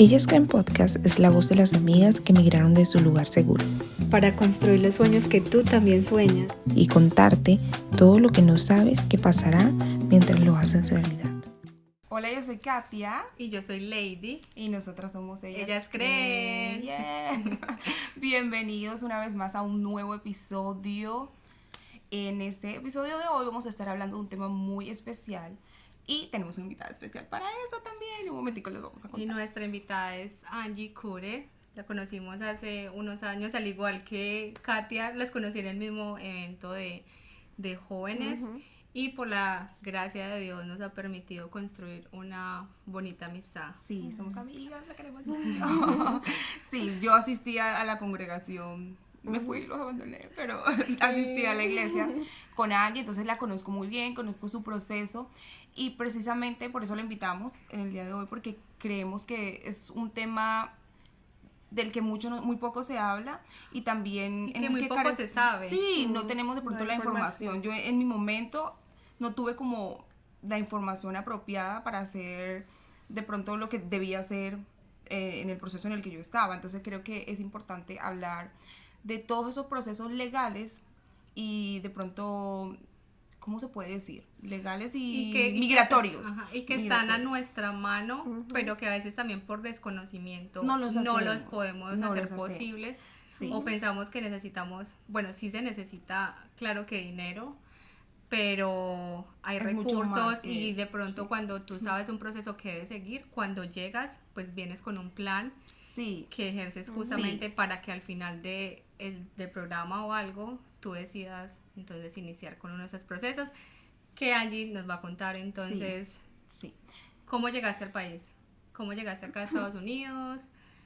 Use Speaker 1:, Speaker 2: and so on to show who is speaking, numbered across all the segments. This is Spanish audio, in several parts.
Speaker 1: Ellas Creen Podcast es la voz de las amigas que emigraron de su lugar seguro.
Speaker 2: Para construir los sueños que tú también sueñas.
Speaker 1: Y contarte todo lo que no sabes que pasará mientras lo haces realidad.
Speaker 3: Hola, yo soy Katia.
Speaker 2: Y yo soy Lady.
Speaker 3: Y nosotras somos
Speaker 2: Ellas Creen.
Speaker 3: Yeah. Bienvenidos una vez más a un nuevo episodio. En este episodio de hoy vamos a estar hablando de un tema muy especial. Y tenemos una invitada especial para eso también. Un momentico les vamos a contar.
Speaker 2: Y nuestra invitada es Angie Cure. La conocimos hace unos años, al igual que Katia, las conocí en el mismo evento de jóvenes. Uh-huh. Y por la gracia de Dios nos ha permitido construir una bonita amistad.
Speaker 3: Sí, somos amigas, la queremos mucho. Sí, yo asistí a la congregación. Me fui, los abandoné, pero asistí a la iglesia con Angie, entonces la conozco muy bien, conozco su proceso y precisamente por eso la invitamos en el día de hoy, porque creemos que es un tema del que muy poco se habla y también
Speaker 2: y que muy poco se sabe.
Speaker 3: Sí, no tenemos de pronto la información. Yo en mi momento no tuve como la información apropiada para hacer de pronto lo que debía hacer en el proceso en el que yo estaba, entonces creo que es importante hablar de todos esos procesos legales y de pronto, ¿cómo se puede decir? Legales y migratorios.
Speaker 2: Y que están a nuestra mano, uh-huh, pero que a veces también por desconocimiento no los podemos hacer posibles. Sí. O pensamos que necesitamos, bueno, sí se necesita, claro que dinero, pero hay recursos y de pronto cuando tú sabes un proceso que debes seguir, cuando llegas, pues vienes con un plan que ejerces justamente para que al final del programa o algo, tú decidas entonces iniciar con uno de esos procesos que Angie nos va a contar. Entonces, ¿cómo llegaste al país? ¿Cómo llegaste acá a Estados Unidos?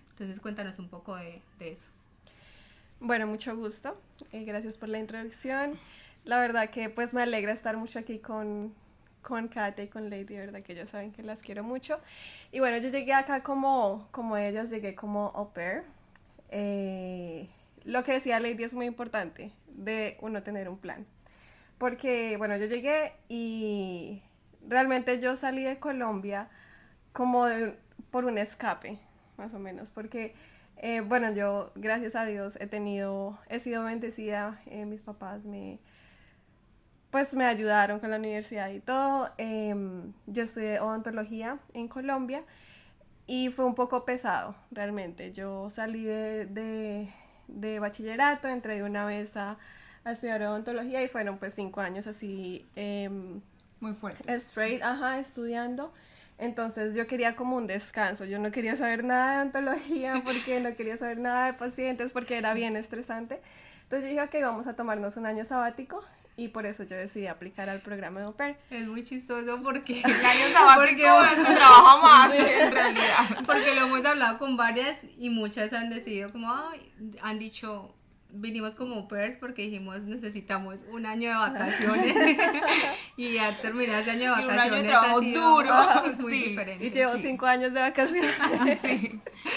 Speaker 2: Entonces cuéntanos un poco de eso.
Speaker 4: Bueno, mucho gusto, gracias por la introducción. La verdad que pues me alegra estar mucho aquí con Katia y con Lady, de verdad que ellas saben que las quiero mucho. Y bueno, yo llegué acá como ellas, llegué como au pair. Lo que decía Lady es muy importante, de uno tener un plan. Porque, bueno, yo llegué y realmente yo salí de Colombia como por un escape, más o menos. Porque, bueno, yo, gracias a Dios, he sido bendecida, mis papás me ayudaron con la universidad y todo. Yo estudié odontología en Colombia y fue un poco pesado, realmente. Yo salí de bachillerato, entré de una vez a estudiar odontología y fueron pues 5 años así.
Speaker 3: Muy fuerte.
Speaker 4: Straight, estudiando. Entonces yo quería como un descanso, yo no quería saber nada de odontología porque no quería saber nada de pacientes porque era bien estresante. Entonces yo dije, ok, vamos a tomarnos un año sabático. Y por eso yo decidí aplicar al programa de au pair.
Speaker 2: Es muy chistoso porque
Speaker 3: el año sabático se trabaja más en realidad.
Speaker 2: Porque lo hemos hablado con varias y muchas han decidido como, han dicho, vinimos como au pairs porque dijimos necesitamos un año de vacaciones. Y ya terminé ese año de vacaciones.
Speaker 3: Y un año de trabajo duro.
Speaker 4: Muy diferente. Y llevo 5 años de vacaciones.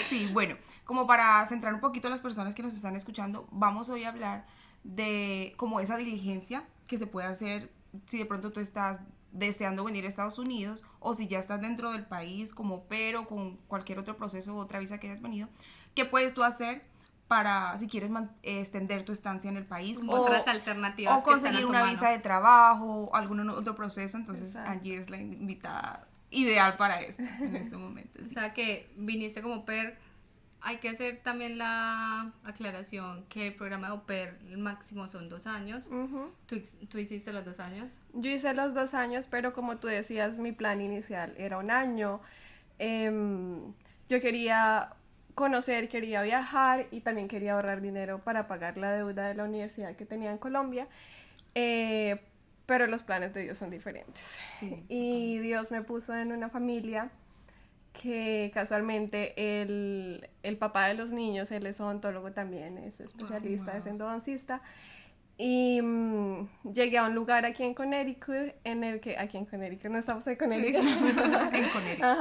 Speaker 3: Sí, bueno, como para centrar un poquito a las personas que nos están escuchando, vamos hoy a hablar de como esa diligencia que se puede hacer si de pronto tú estás deseando venir a Estados Unidos o si ya estás dentro del país como pero con cualquier otro proceso o otra visa que hayas venido, ¿qué puedes tú hacer para si quieres extender tu estancia en el país
Speaker 2: otras alternativas
Speaker 3: o conseguir una visa de trabajo o algún otro proceso? Entonces exacto. Angie es la invitada ideal para esto en este momento.
Speaker 2: Sí. O sea que viniste como au pair. Hay que hacer también la aclaración que el programa de au pair el máximo son 2 años. Uh-huh. ¿Tú hiciste los 2 años?
Speaker 4: Yo hice los 2 años, pero como tú decías, mi plan inicial era 1 año. Yo quería conocer, quería viajar y también quería ahorrar dinero para pagar la deuda de la universidad que tenía en Colombia. Pero los planes de Dios son diferentes.
Speaker 3: Sí,
Speaker 4: y Dios me puso en una familia que casualmente el papá de los niños, él es odontólogo también, es especialista, es endodoncista, y llegué a un lugar aquí en Connecticut, aquí en Connecticut, no estamos en Connecticut,
Speaker 3: en Connecticut,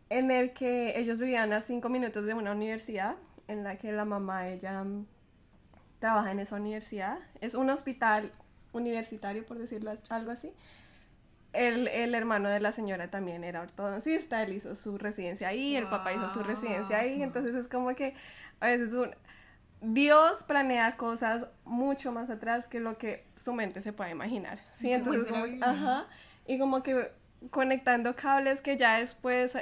Speaker 4: en el que ellos vivían a 5 minutos de una universidad, en la que la mamá, ella trabaja en esa universidad, es un hospital universitario, por decirlo algo así. el hermano de la señora también era ortodoncista, él hizo su residencia ahí, el papá hizo su residencia ahí, entonces es como que a veces Dios planea cosas mucho más atrás que lo que su mente se puede imaginar, ¿sí? Entonces, y como que conectando cables que ya después,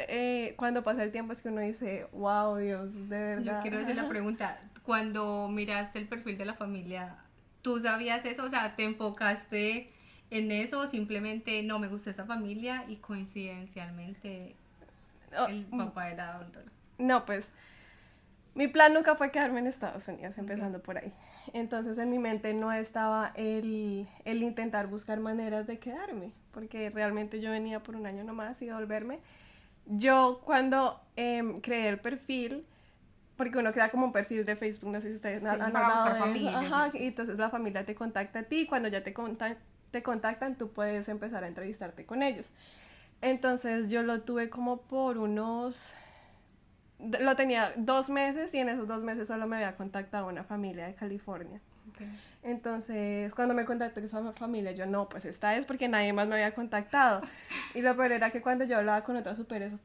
Speaker 4: cuando pasa el tiempo, es que uno dice, wow, Dios, de verdad.
Speaker 2: Yo quiero hacer la pregunta, cuando miraste el perfil de la familia, ¿tú sabías eso? O sea, ¿te enfocaste en eso o simplemente no me gusta esa familia y coincidencialmente el papá era odontólogo?
Speaker 4: No, pues mi plan nunca fue quedarme en Estados Unidos, empezando por ahí. Entonces en mi mente no estaba el intentar buscar maneras de quedarme, porque realmente yo venía por un año nomás y devolverme. Yo cuando creé el perfil, porque uno crea como un perfil de Facebook, no sé si ustedes han hablado de eso. Ajá, y entonces la familia te contacta a ti, cuando ya te contactan, tú puedes empezar a entrevistarte con ellos. Entonces yo lo tuve como por lo tenía 2 meses y en esos 2 meses solo me había contactado una familia de California. Okay. Entonces, cuando me contactó esa familia, yo no, pues esta es porque nadie más me había contactado. Y lo peor era que cuando yo hablaba con otras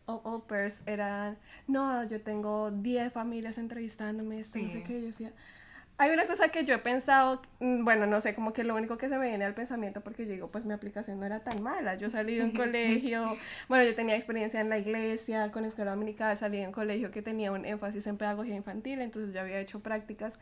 Speaker 4: au pairs, eran, no, yo tengo 10 familias entrevistándome, no sé qué, yo decía. Hay una cosa que yo he pensado, bueno, no sé, como que lo único que se me viene al pensamiento, porque yo digo, pues mi aplicación no era tan mala, yo salí de un colegio, bueno, yo tenía experiencia en la iglesia, con escuela dominical, salí de un colegio que tenía un énfasis en pedagogía infantil, entonces yo había hecho prácticas.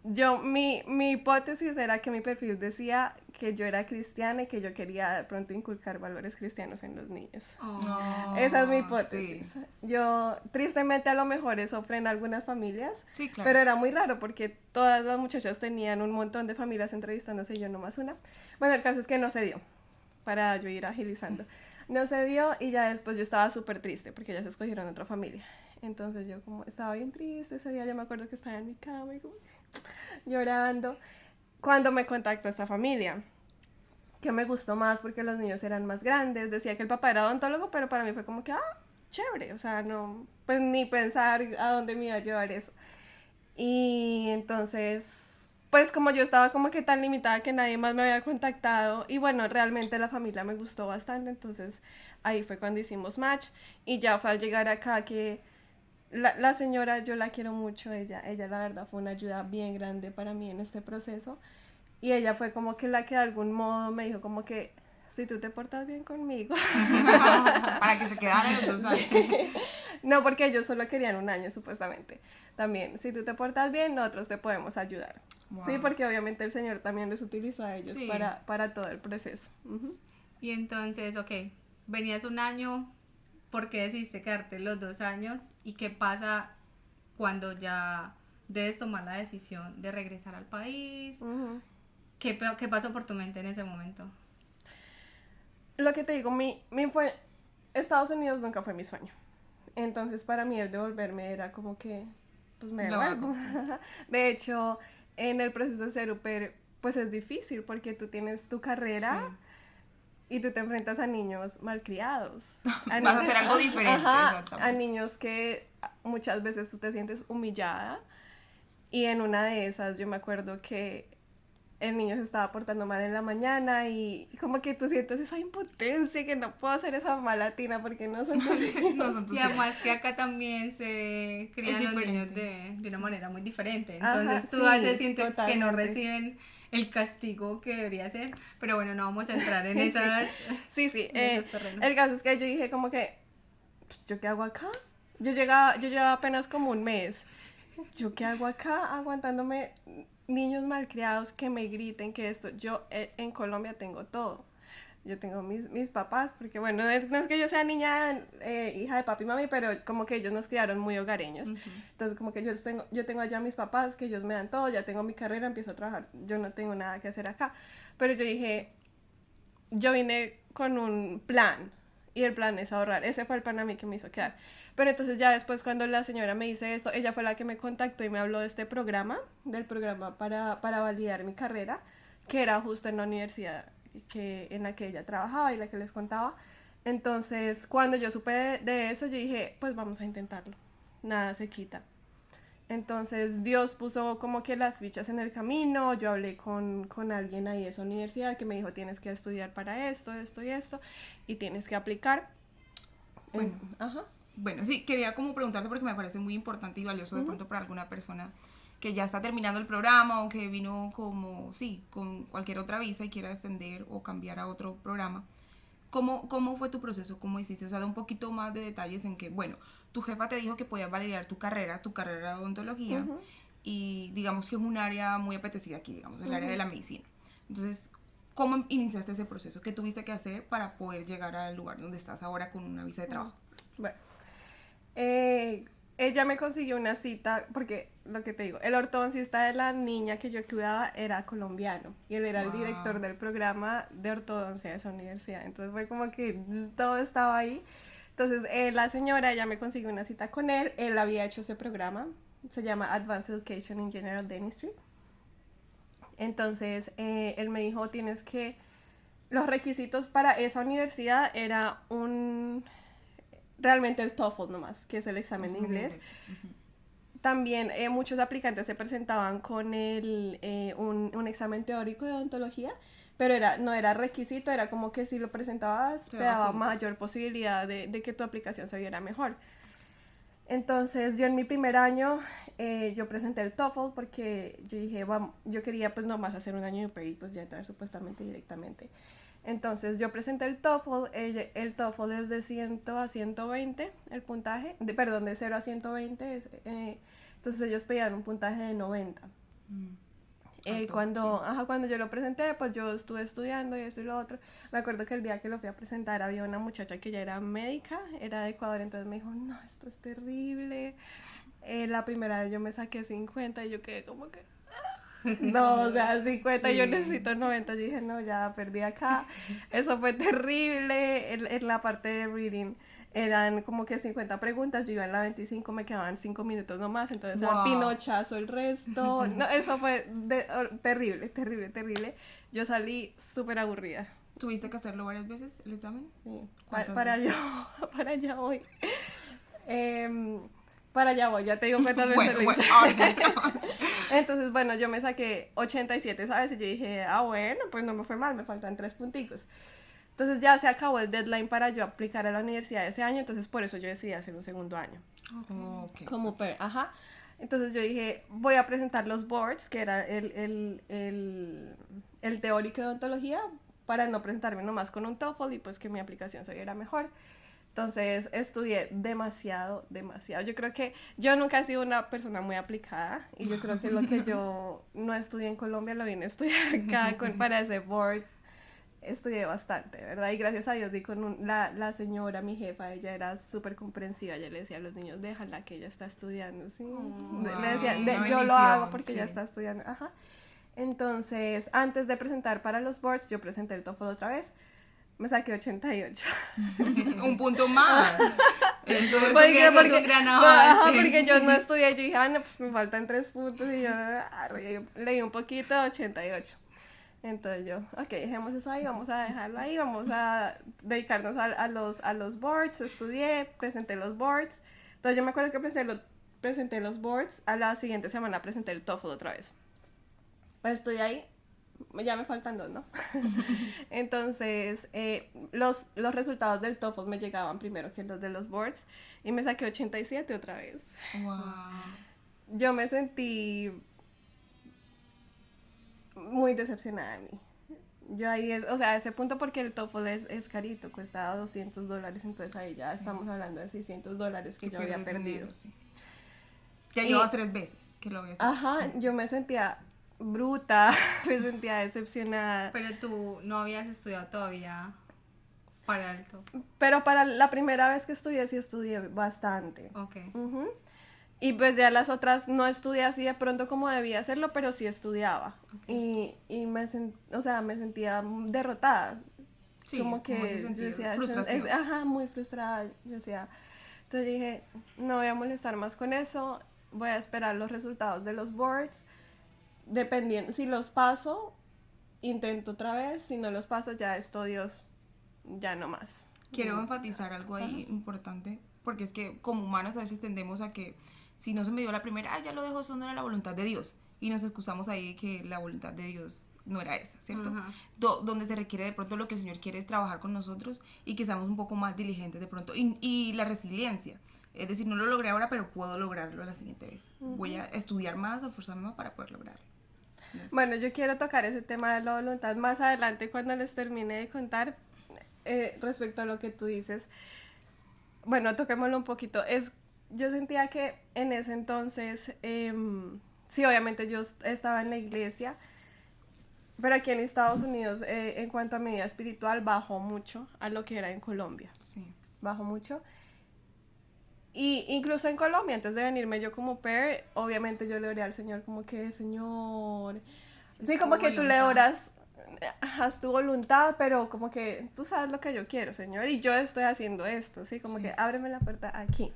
Speaker 4: Mi hipótesis era que mi perfil decía que yo era cristiana y que yo quería de pronto inculcar valores cristianos en los niños. Oh, esa es mi hipótesis. Sí. Yo, tristemente, a lo mejor eso frena algunas familias, sí, claro. Pero era muy raro porque todas las muchachas tenían un montón de familias entrevistándose y yo nomás una. Bueno, el caso es que no se dio, para yo ir agilizando. No se dio y ya después yo estaba súper triste porque ya se escogieron otra familia. Entonces yo como estaba bien triste ese día, yo me acuerdo que estaba en mi cama y como llorando cuando me contactó esta familia, que me gustó más porque los niños eran más grandes. Decía que el papá era odontólogo, pero para mí fue como que, chévere, o sea, no, pues ni pensar a dónde me iba a llevar eso. Y entonces, pues como yo estaba como que tan limitada que nadie más me había contactado, y bueno, realmente la familia me gustó bastante, entonces ahí fue cuando hicimos match, y ya fue al llegar acá que la señora, yo la quiero mucho, ella la verdad fue una ayuda bien grande para mí en este proceso, y ella fue como que la que de algún modo me dijo como que, si tú te portas bien conmigo.
Speaker 3: Para que se quedaran los 2 años.
Speaker 4: No, porque ellos solo querían 1 año supuestamente. También, si tú te portas bien, nosotros te podemos ayudar. Wow. Sí, porque obviamente el Señor también los utilizó a ellos, sí, para todo el proceso. Uh-huh.
Speaker 2: Y entonces, venías 1 año, ¿por qué decidiste quedarte los 2 años? ¿Y qué pasa cuando ya debes tomar la decisión de regresar al país? Uh-huh. ¿Qué pasó por tu mente en ese momento?
Speaker 4: Lo que te digo, Estados Unidos nunca fue mi sueño. Entonces para mí el devolverme era como que, pues me devuelvo. De hecho, en el proceso de ser au pair, pues es difícil porque tú tienes tu carrera, sí, y tú te enfrentas a niños malcriados.
Speaker 3: Vas a hacer algo diferente.
Speaker 4: Exactamente. A niños que muchas veces tú te sientes humillada, y en una de esas yo me acuerdo que el niño se estaba portando mal en la mañana y como que tú sientes esa impotencia que no puedo hacer esa mamá latina porque no son tus hijos.
Speaker 2: No son tus hijos. Y además que acá también se crían los niños de una manera muy diferente. Entonces tú a veces sientes totalmente que no reciben el castigo que debería ser. Pero bueno, no vamos a entrar en esas.
Speaker 4: Sí. Esos terrenos. El caso es que yo dije como que, ¿yo qué hago acá? Yo llevaba apenas como 1 mes. ¿Yo qué hago acá aguantándome niños malcriados que me griten que esto? Yo en Colombia tengo todo. Yo tengo mis papás, porque bueno, no es que yo sea niña, hija de papi y mami, pero como que ellos nos criaron muy hogareños. Uh-huh. Entonces como que yo tengo allá mis papás, que ellos me dan todo, ya tengo mi carrera, empiezo a trabajar, yo no tengo nada que hacer acá. Pero yo dije, yo vine con un plan, y el plan es ahorrar. Ese fue el plan a mí que me hizo quedar. Pero entonces ya después cuando la señora me dice esto, ella fue la que me contactó y me habló de este programa, del programa para validar mi carrera, que era justo en la universidad en la que ella trabajaba y la que les contaba. Entonces cuando yo supe de eso, yo dije, pues vamos a intentarlo, nada se quita. Entonces Dios puso como que las fichas en el camino, yo hablé con alguien ahí de esa universidad que me dijo tienes que estudiar para esto y esto, y tienes que aplicar.
Speaker 3: Bueno, bueno, sí, quería como preguntarte porque me parece muy importante y valioso de pronto para alguna persona que ya está terminando el programa o que vino como, sí, con cualquier otra visa y quiera extender o cambiar a otro programa. ¿Cómo fue tu proceso? ¿Cómo hiciste? O sea, da un poquito más de detalles en que, bueno, tu jefa te dijo que podías validar tu carrera de odontología, y digamos que es un área muy apetecida aquí, digamos, el área de la medicina. Entonces, ¿cómo iniciaste ese proceso? ¿Qué tuviste que hacer para poder llegar al lugar donde estás ahora con una visa de trabajo?
Speaker 4: Bueno, ella me consiguió una cita, porque lo que te digo, el ortodoncista de la niña que yo cuidaba era colombiano y él era el director del programa de ortodoncia de esa universidad. Entonces fue como que todo estaba ahí. Entonces la señora, ella me consiguió una cita con él había hecho ese programa, se llama Advanced Education in General Dentistry. Entonces él me dijo, los requisitos para esa universidad era realmente el TOEFL nomás, que es el examen de inglés. También muchos aplicantes se presentaban con un examen teórico de odontología, pero no era requisito, era como que si lo presentabas te daba mayor posibilidad de que tu aplicación se viera mejor. Entonces yo en mi primer año yo presenté el TOEFL porque yo dije, yo quería pues nomás hacer un año y pues ya entrar supuestamente directamente. Entonces yo presenté el TOEFL, el TOEFL es de 100 a 120, el puntaje, de 0 a 120, entonces ellos pedían un puntaje de 90. Cuando yo lo presenté, pues yo estuve estudiando y eso y lo otro. Me acuerdo que el día que lo fui a presentar había una muchacha que ya era médica, era de Ecuador, entonces me dijo, no, esto es terrible. La primera vez yo me saqué 50 y yo quedé como que... No, o sea, 50, sí. Yo necesito 90. Yo dije, no, ya perdí acá. Eso fue terrible. En la parte de reading eran como que 50 preguntas. Yo iba en la 25, me quedaban 5 minutos nomás. Entonces, wow. Pinochazo el resto. No, eso fue terrible, terrible, terrible. Yo salí súper aburrida.
Speaker 3: ¿Tuviste que hacerlo varias veces el examen?
Speaker 4: Sí, para allá voy. Para allá voy, ya te digo cuántas veces lo hice. Entonces, bueno, yo me saqué 87, ¿sabes? Y yo dije, bueno, pues no me fue mal, me faltan 3 punticos. Entonces ya se acabó el deadline para yo aplicar a la universidad ese año, entonces por eso yo decidí hacer un segundo año.
Speaker 3: Okay.
Speaker 4: Entonces yo dije, voy a presentar los boards, que era el teórico de odontología, para no presentarme nomás con un TOEFL y pues que mi aplicación se viera mejor. Entonces estudié demasiado. Yo creo que yo nunca he sido una persona muy aplicada y yo creo que lo que yo no estudié en Colombia lo vine a estudiar acá para ese board. Estudié bastante, ¿verdad? Y gracias a Dios di con la señora, mi jefa, ella era súper comprensiva. Ella le decía a los niños, déjala que ella está estudiando, ¿sí? Le decía, yo lo hago porque ella está estudiando. Entonces, antes de presentar para los boards, yo presenté el TOEFL otra vez. Me saqué 88.
Speaker 3: Un punto más. Eso es
Speaker 4: un gran avance. Porque yo no estudié. Yo dije, no, pues me faltan 3 puntos. Y yo leí un poquito, 88. Entonces yo, dejemos eso ahí, vamos a dejarlo ahí, vamos a dedicarnos a los boards. Estudié, presenté los boards. Entonces yo me acuerdo que presenté los boards. A la siguiente semana presenté el TOEFL otra vez. Pues estudié ahí. Ya me faltan 2, ¿no? Entonces, los resultados del TOEFL me llegaban primero que los de los boards y me saqué 87 otra vez.
Speaker 3: Wow.
Speaker 4: Yo me sentí muy decepcionada de mí. Yo ahí, a ese punto, porque el TOEFL es carito, cuesta $200, entonces ahí ya estamos hablando de $600 que yo había perdido.
Speaker 3: Sí. Ya llevas 3 veces que lo habías hecho.
Speaker 4: Yo me sentía bruta, me sentía decepcionada.
Speaker 2: Pero tú no habías estudiado todavía para el TOEFL.
Speaker 4: Pero para la primera vez que estudié, sí estudié bastante.
Speaker 2: Okay.
Speaker 4: Y pues ya las otras no estudié así de pronto como debía hacerlo, pero sí estudiaba. Okay. Y me sentía derrotada.
Speaker 3: Sí,
Speaker 4: como que yo decía,
Speaker 3: frustración.
Speaker 4: Muy frustrada. Yo decía, entonces dije, no voy a molestar más con eso, voy a esperar los resultados de los boards. Dependiendo, si los paso, intento otra vez, si no los paso, ya estudios, ya no más.
Speaker 3: Quiero enfatizar algo ahí importante, porque es que como humanos a veces tendemos a que si no se me dio la primera, ya lo dejo, eso no era la voluntad de Dios. Y nos excusamos ahí de que la voluntad de Dios no era esa, ¿cierto? Donde se requiere de pronto lo que el Señor quiere es trabajar con nosotros y que seamos un poco más diligentes de pronto. Y la resiliencia. Es decir, no lo logré ahora, pero puedo lograrlo la siguiente vez. Voy a estudiar más o forzarme más para poder lograrlo.
Speaker 4: Bueno, yo quiero tocar ese tema de la voluntad más adelante cuando les termine de contar respecto a lo que tú dices. Bueno, toquémoslo un poquito. Yo sentía que en ese entonces, sí, obviamente yo estaba en la iglesia, pero aquí en Estados Unidos, en cuanto a mi vida espiritual, bajó mucho a lo que era en Colombia.
Speaker 3: Sí.
Speaker 4: Bajó mucho. Y incluso en Colombia, antes de venirme yo como pair, obviamente yo le oré al Señor como que, Señor, sí, como que tú le oras, haz tu voluntad, pero como que tú sabes lo que yo quiero, Señor, y yo estoy haciendo esto, sí, como que ábreme la puerta aquí,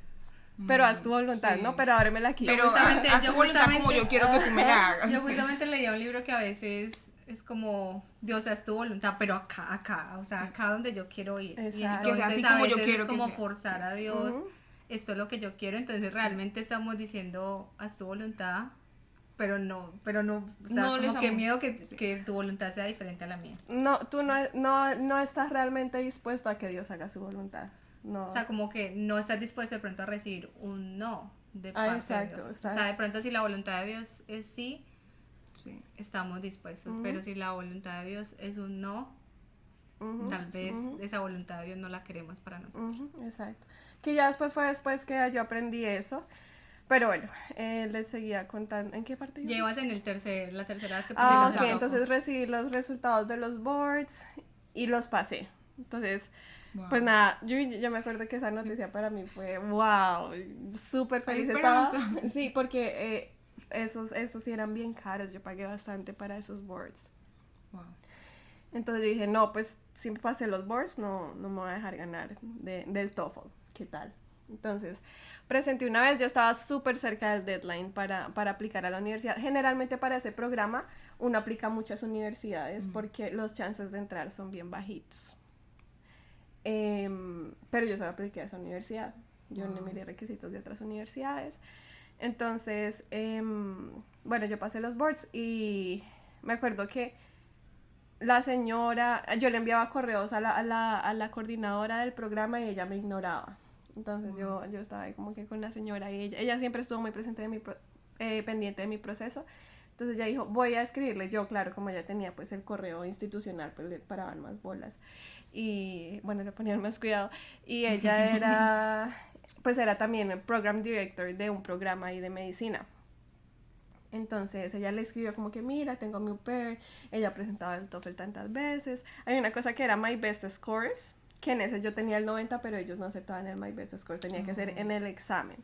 Speaker 4: pero haz tu voluntad, ¿no? Pero ábremela aquí.
Speaker 3: Pero haz tu voluntad como yo quiero que tú me la hagas.
Speaker 2: Yo justamente leía un libro que a veces es como, Dios, haz tu voluntad, pero acá, o sea, acá donde yo quiero ir.
Speaker 4: Exacto.
Speaker 2: Y entonces,
Speaker 3: que sea así como yo quiero
Speaker 2: es como
Speaker 3: que sea.
Speaker 2: forzar a Dios, esto es lo que yo quiero, entonces realmente estamos diciendo, haz tu voluntad, pero no, o sea,
Speaker 3: No
Speaker 2: como que miedo que tu voluntad sea diferente a la mía.
Speaker 4: No, tú no estás realmente dispuesto a que Dios haga su voluntad. No.
Speaker 2: O sea, como que no estás dispuesto de pronto a recibir un no de parte de Dios. O sea, de pronto si la voluntad de Dios es sí, estamos dispuestos, pero si la voluntad de Dios es un no, tal vez esa voluntad de Dios no la queremos para nosotros.
Speaker 4: Exacto. Que ya fue después que yo aprendí eso. Pero bueno, les seguía contando. ¿En qué parte?
Speaker 2: Llevas en la tercera vez que
Speaker 4: ok, entonces recibí los resultados de los boards y los pasé. Entonces, pues nada, yo me acuerdo que esa noticia para mí fue wow, súper feliz estaba. Sí, porque esos sí eran bien caros, yo pagué bastante para esos boards.
Speaker 3: Wow.
Speaker 4: Entonces yo dije, no, pues si pasé los boards, no me voy a dejar ganar del TOEFL. ¿Qué tal? Entonces, presenté una vez, yo estaba súper cerca del deadline para aplicar a la universidad. Generalmente para ese programa uno aplica a muchas universidades porque los chances de entrar son bien bajitos. Pero yo solo apliqué a esa universidad. Yo no miré requisitos de otras universidades. Entonces, bueno, yo pasé los boards y me acuerdo que la señora, yo le enviaba correos a la coordinadora del programa y ella me ignoraba. Entonces yo estaba ahí como que con la señora y ella siempre estuvo muy presente pendiente de mi proceso. Entonces ella dijo, voy a escribirle. Yo, claro, como ya tenía pues el correo institucional, pues le paraban más bolas. Y bueno, le ponían más cuidado. Y ella era también el program director de un programa ahí de medicina. Entonces ella le escribió como que mira, tengo mi au pair, ella presentaba el TOEFL tantas veces. Hay una cosa que era My Best Scores, que en ese yo tenía el 90, pero ellos no aceptaban el My Best Score, tenía que ser en el examen.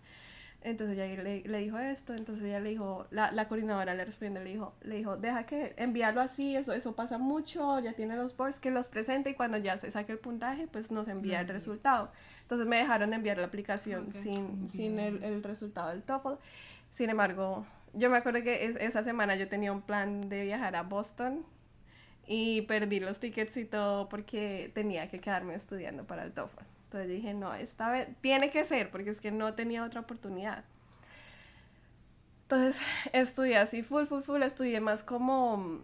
Speaker 4: Entonces ella le dijo esto, entonces ella le dijo, la coordinadora le respondió, le dijo, deja que envíalo así, eso pasa mucho, ya tiene los boards, que los presente y cuando ya se saque el puntaje, pues nos envía el resultado. Entonces me dejaron enviar la aplicación sin el resultado del TOEFL. Sin embargo, yo me acuerdo que esa semana yo tenía un plan de viajar a Boston y perdí los tickets y todo porque tenía que quedarme estudiando para el TOEFL. Entonces dije, no, esta vez tiene que ser porque es que no tenía otra oportunidad. Entonces estudié así full, estudié más como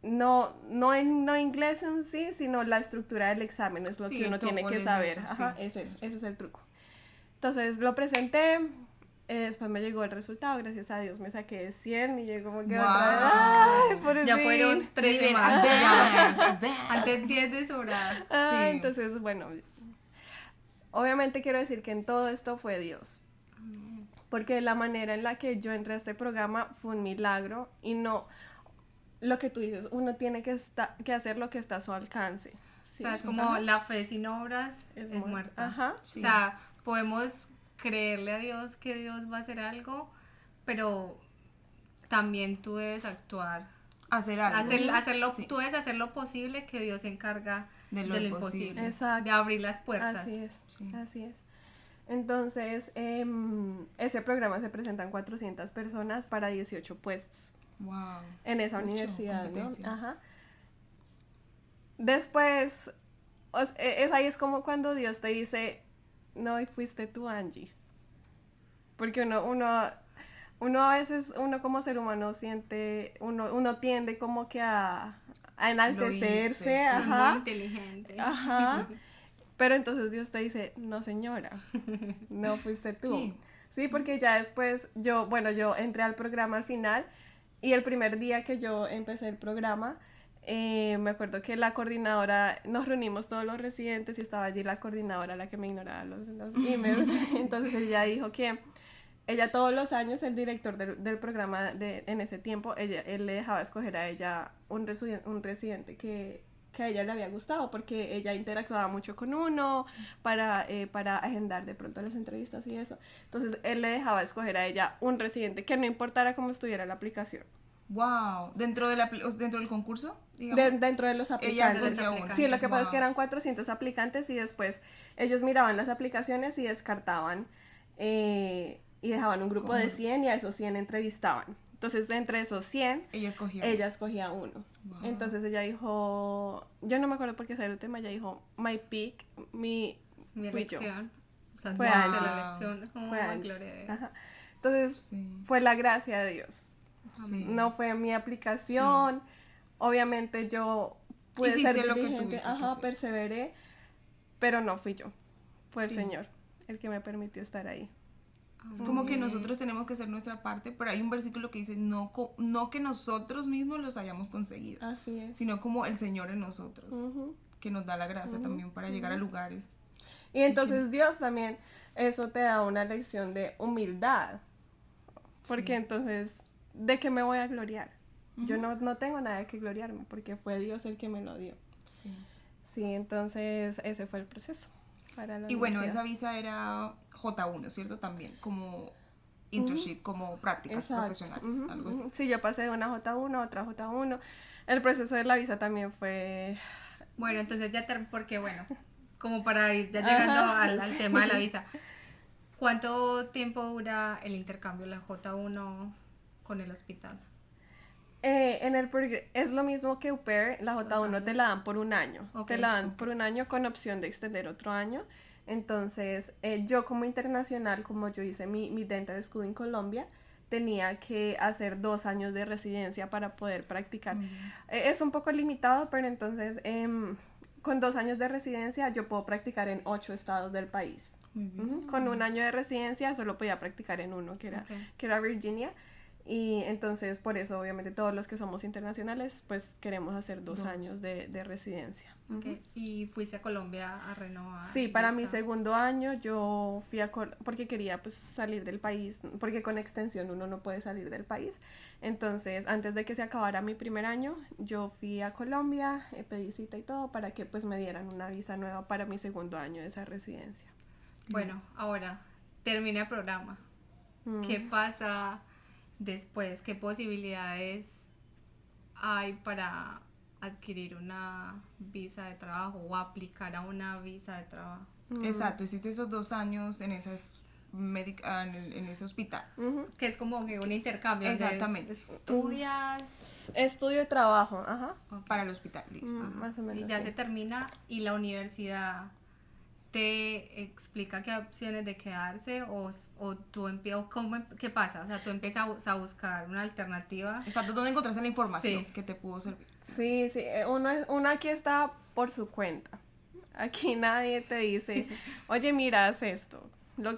Speaker 4: no inglés en sí, sino la estructura del examen, es lo que uno tiene que saber. Ajá, ese es el truco. Entonces lo presenté. Después me llegó el resultado, gracias a Dios me saqué 100 y llegó como que otra vez. ¡Ay, por
Speaker 2: ya
Speaker 4: fin!
Speaker 2: Fueron 3 semanas. Antes 10 de sobrada.
Speaker 4: Entonces, bueno, obviamente quiero decir que en todo esto fue Dios. Porque la manera en la que yo entré a este programa fue un milagro y no, lo que tú dices, uno tiene que hacer lo que está a su alcance.
Speaker 2: ¿Sí? O sea, es como la fe sin obras es muerta.
Speaker 4: Ajá.
Speaker 2: Sí. O sea, podemos creerle a Dios que Dios va a hacer algo, pero también tú debes actuar.
Speaker 3: Hacer algo.
Speaker 2: Tú debes hacer lo posible, que Dios se encarga de lo imposible.
Speaker 4: Exacto.
Speaker 2: De abrir las puertas.
Speaker 4: Así es. Entonces, ese programa se presentan 400 personas para 18 puestos.
Speaker 3: Wow.
Speaker 4: En esa universidad, ¿no? Ajá. Después, ahí es como cuando Dios te dice, no, y fuiste tú, Angie. porque uno a veces, uno como ser humano siente, uno tiende como que a enaltecerse, ajá.
Speaker 2: Muy inteligente.
Speaker 4: Ajá. Pero entonces Dios te dice, no señora, no fuiste tú.
Speaker 3: Sí.
Speaker 4: Sí, porque ya después yo entré al programa al final y el primer día que yo empecé el programa, me acuerdo que la coordinadora, nos reunimos todos los residentes y estaba allí la coordinadora, la que me ignoraba los emails. Entonces ella dijo que ella todos los años, el director del programa en ese tiempo, él le dejaba escoger a ella un residente que a ella le había gustado porque ella interactuaba mucho con uno para agendar de pronto las entrevistas y eso. Entonces él le dejaba escoger a ella un residente que no importara cómo estuviera la aplicación.
Speaker 3: Wow, dentro del concurso, digamos.
Speaker 4: Dentro de los aplicantes. Sí, lo que pasa es que
Speaker 3: Wow.
Speaker 4: eran 400 aplicantes y después ellos miraban las aplicaciones y descartaban y dejaban un grupo de 100 y a esos 100 entrevistaban. Entonces, de entre esos 100,
Speaker 3: Ella escogía
Speaker 4: uno.
Speaker 3: Wow.
Speaker 4: Entonces ella dijo, yo no me acuerdo por qué salió el tema, ella dijo, my pick,
Speaker 2: mi
Speaker 4: fui yo.
Speaker 2: elección. O sea,
Speaker 4: Fue
Speaker 2: de
Speaker 4: Angie.
Speaker 2: la elección. Oh,
Speaker 4: Fue Angie.
Speaker 2: gloria a Dios.
Speaker 4: Ajá. Entonces,
Speaker 3: Sí.
Speaker 4: fue la gracia de Dios.
Speaker 3: Sí.
Speaker 4: No fue mi aplicación. Sí. Obviamente yo pude ser
Speaker 3: Hiciste lo que
Speaker 4: diligente,
Speaker 3: tuviste que hacer.
Speaker 4: perseveré, pero no fui yo. Fue
Speaker 3: Sí.
Speaker 4: el Señor el que me permitió estar ahí.
Speaker 3: Es como que nosotros tenemos que hacer nuestra parte, pero hay un versículo que dice, no que nosotros mismos los hayamos conseguido,
Speaker 4: Así es.
Speaker 3: sino como el Señor en nosotros, que nos da la gracia también para llegar a lugares.
Speaker 4: Y entonces Dios también, eso te da una lección de humildad, porque entonces, ¿de qué me voy a gloriar? Yo no tengo nada que gloriarme, porque fue Dios el que me lo dio.
Speaker 3: Sí.
Speaker 4: Sí, entonces ese fue el proceso para la
Speaker 3: Y bueno,
Speaker 4: universidad.
Speaker 3: esa visa era J1, ¿cierto? También, como internship, como prácticas profesionales, algo así.
Speaker 4: Sí, yo pasé de una J1 a otra J1. El proceso de la visa también fue...
Speaker 2: Bueno, entonces porque bueno, como para ir ya llegando al tema de la visa, ¿cuánto tiempo dura el intercambio, la J1 con el hospital?
Speaker 4: Es lo mismo que au pair, la J1 te la dan por un año.
Speaker 2: Okay.
Speaker 4: Te la dan por un año con opción de extender otro año. Entonces, yo como internacional, como yo hice mi dental school en Colombia, tenía que hacer 2 años de residencia para poder practicar. Es un poco limitado, pero entonces con 2 años de residencia yo puedo practicar en 8 estados del país. Con 1 año de residencia solo podía practicar en uno, que era Virginia. Y entonces por eso obviamente todos los que somos internacionales pues queremos hacer 2 años de residencia.
Speaker 2: Okay. ¿Y fuiste a Colombia a renovar?
Speaker 4: Sí, para mi segundo año yo fui porque quería pues salir del país, porque con extensión uno no puede salir del país. Entonces antes de que se acabara mi primer año yo fui a Colombia, pedí cita y todo para que pues me dieran una visa nueva para mi segundo año de esa residencia.
Speaker 2: Bueno, ahora termina el programa. ¿Qué pasa después? ¿Qué posibilidades hay para adquirir una visa de trabajo o aplicar a una visa de trabajo?
Speaker 3: Exacto, hiciste esos 2 años en en ese hospital.
Speaker 2: Que es como que un intercambio.
Speaker 3: Exactamente.
Speaker 2: Estudias.
Speaker 4: Estudio y trabajo, ajá.
Speaker 3: Para el hospital, listo.
Speaker 4: Más o menos.
Speaker 2: Y ya
Speaker 4: sí.
Speaker 2: se termina y la universidad te explica qué opciones de quedarse o tú ¿qué pasa? O sea, tú empiezas a buscar una alternativa.
Speaker 3: Exacto, ¿dónde encontraste la información que te pudo servir?
Speaker 4: Sí, uno aquí está por su cuenta. Aquí nadie te dice, oye, mira, haz esto. Lo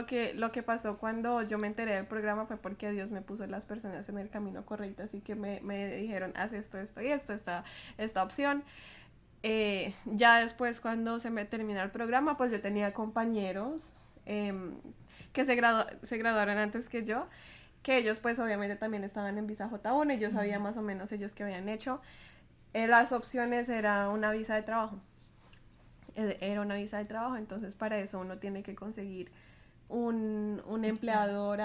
Speaker 4: que pasó cuando yo me enteré del programa fue porque Dios me puso las personas en el camino correcto, así que me dijeron, haz esto y esto, esta opción. Ya después cuando se me terminó el programa, pues yo tenía compañeros que se graduaron antes que yo, que ellos pues obviamente también estaban en visa J1 y yo sabía más o menos ellos que habían hecho. Las opciones era una visa de trabajo. Era una visa de trabajo, entonces para eso uno tiene que conseguir un empleador,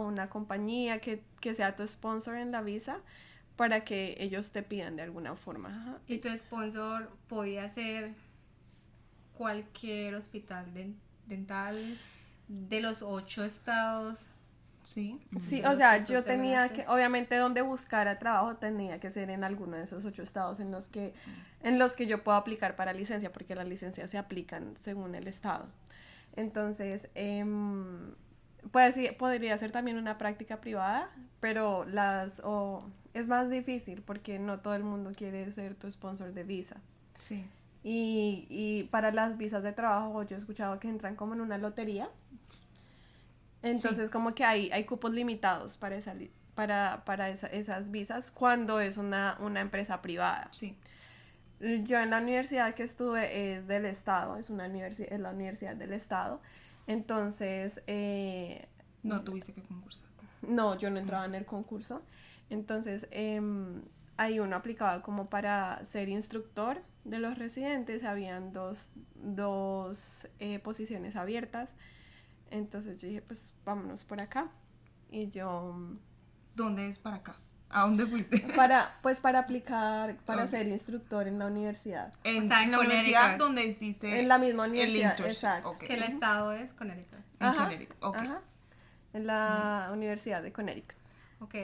Speaker 4: una compañía que sea tu sponsor en la visa para que ellos te pidan de alguna forma.
Speaker 2: Y tu sponsor podía ser cualquier hospital dental de los 8 estados.
Speaker 3: Sí.
Speaker 4: Sí, o sea, yo tenía que, obviamente donde buscara trabajo tenía que ser en alguno de esos 8 estados en los que yo puedo aplicar para licencia, porque las licencias se aplican según el estado. Entonces, pues sí, podría ser también una práctica privada, pero es más difícil porque no todo el mundo quiere ser tu sponsor de visa.
Speaker 3: Sí.
Speaker 4: Y para las visas de trabajo yo he escuchado que entran como en una lotería. Entonces como que hay cupos limitados para esas visas cuando es una empresa privada.
Speaker 3: Sí.
Speaker 4: Yo en la universidad que estuve es del Estado, es la universidad del Estado. Entonces...
Speaker 3: no tuviste que concursar.
Speaker 4: No, yo no entraba en el concurso. Entonces, ahí uno aplicaba como para ser instructor de los residentes. Habían dos posiciones abiertas. Entonces yo dije, pues vámonos por acá. Y yo...
Speaker 3: ¿Dónde es para acá? ¿A dónde fuiste?
Speaker 4: Para aplicar, para ser instructor en la universidad.
Speaker 3: En la universidad donde hiciste...
Speaker 4: En la misma universidad, exacto.
Speaker 2: Okay. Que el estado es Connecticut.
Speaker 3: En Connecticut, ok.
Speaker 4: Ajá. En la Universidad de Connecticut.
Speaker 2: Ok,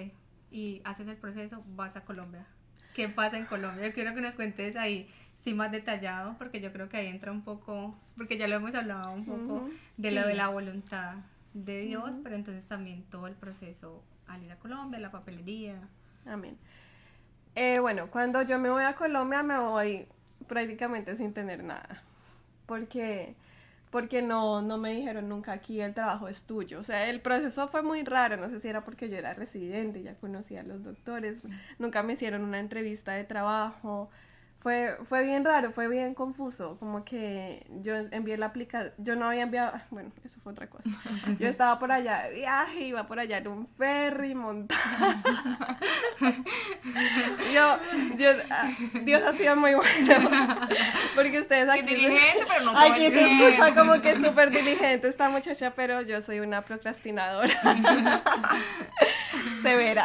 Speaker 2: y haces el proceso, vas a Colombia. ¿Qué pasa en Colombia? Yo quiero que nos cuentes ahí, sí, más detallado, porque yo creo que ahí entra un poco, porque ya lo hemos hablado un poco de lo de la voluntad de Dios, pero entonces también todo el proceso al ir a Colombia, la papelería.
Speaker 4: Amén. Bueno, cuando yo me voy a Colombia me voy prácticamente sin tener nada, porque no me dijeron nunca aquí el trabajo es tuyo. O sea, el proceso fue muy raro, no sé si era porque yo era residente, ya conocía a los doctores, nunca me hicieron una entrevista de trabajo. Fue bien raro, fue bien confuso, como que yo envié la aplicación, yo no había enviado, bueno, eso fue otra cosa. Yo estaba por allá de viaje, iba por allá en un ferry montada. Dios ha sido muy bueno, porque ustedes aquí...
Speaker 3: Qué diligente, pero no todo
Speaker 4: aquí
Speaker 3: el
Speaker 4: se
Speaker 3: tiempo.
Speaker 4: escucha como que es súper diligente esta muchacha, pero yo soy una procrastinadora. Severa.